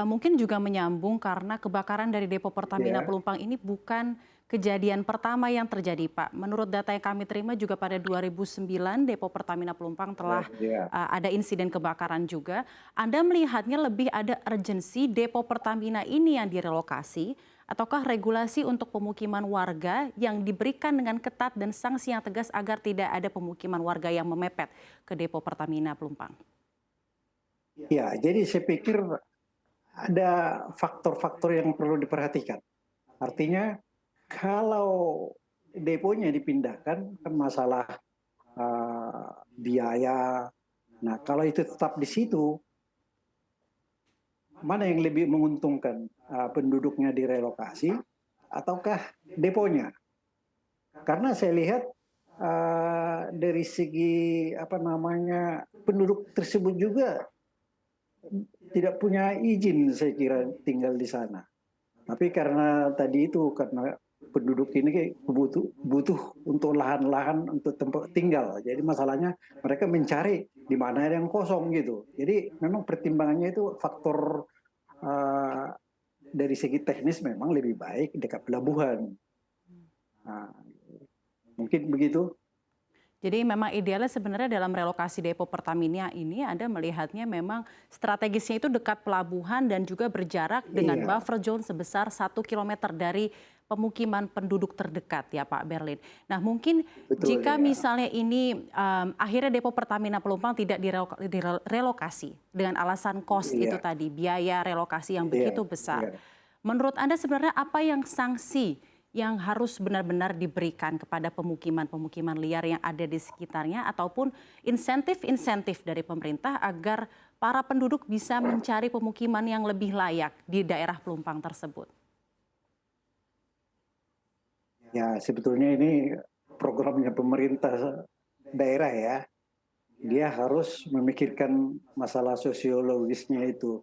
Mungkin juga menyambung karena kebakaran dari depo Pertamina Ya, Pelumpang ini bukan kejadian pertama yang terjadi, Pak. Menurut data yang kami terima juga pada 2009 depo Pertamina Pelumpang telah ya. ada insiden kebakaran juga. Anda melihatnya lebih ada urgensi depo Pertamina ini yang direlokasi ataukah regulasi untuk pemukiman warga yang diberikan dengan ketat dan sanksi yang tegas agar tidak ada pemukiman warga yang memepet ke depo Pertamina Pelumpang? Ya, jadi saya pikir ada faktor-faktor yang perlu diperhatikan. Artinya kalau deponya dipindahkan kan masalah biaya. Nah, kalau itu tetap di situ, mana yang lebih menguntungkan? Penduduknya direlokasi ataukah deponya? Karena saya lihat dari segi apa namanya penduduk tersebut juga tidak punya izin saya kira tinggal di sana. Tapi karena tadi itu karena penduduk ini butuh untuk lahan-lahan untuk tempat tinggal. Jadi masalahnya mereka mencari di mana ada yang kosong gitu. Jadi memang pertimbangannya itu faktor uh, dari segi teknis memang lebih baik dekat pelabuhan. Nah, mungkin begitu. Jadi memang idealnya sebenarnya dalam relokasi depo Pertamina ini Anda melihatnya memang strategisnya itu dekat pelabuhan dan juga berjarak dengan Iya, buffer zone sebesar 1 kilometer dari pemukiman penduduk terdekat ya Pak Berlin. Nah mungkin betul jika ya. misalnya ini akhirnya depo Pertamina Pelumpang tidak direlokasi dengan alasan cost itu Iya, tadi, biaya relokasi yang iya, begitu besar. iya. Menurut Anda sebenarnya apa yang sanksi yang harus benar-benar diberikan kepada pemukiman-pemukiman liar yang ada di sekitarnya ataupun insentif-insentif dari pemerintah agar para penduduk bisa mencari pemukiman yang lebih layak di daerah Pelumpang tersebut? Ya, sebetulnya ini programnya pemerintah daerah ya. Dia harus memikirkan masalah sosiologisnya itu.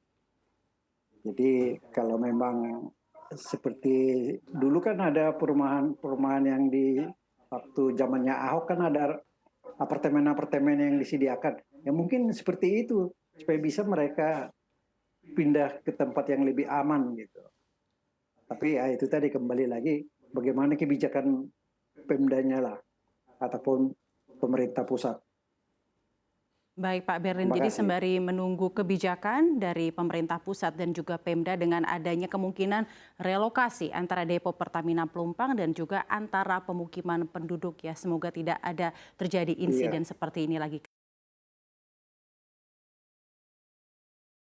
Jadi kalau memang seperti dulu kan ada perumahan-perumahan yang di waktu zamannya Ahok kan ada apartemen-apartemen yang disediakan. Ya mungkin seperti itu supaya bisa mereka pindah ke tempat yang lebih aman gitu. Tapi ya itu tadi kembali lagi bagaimana kebijakan Pemdanya lah ataupun pemerintah pusat. Baik Pak Berlin, Terima jadi kasih. sembari menunggu kebijakan dari pemerintah pusat dan juga Pemda dengan adanya kemungkinan relokasi antara depo Pertamina Pelumpang dan juga antara pemukiman penduduk ya. Semoga tidak ada terjadi Iya. insiden seperti ini lagi.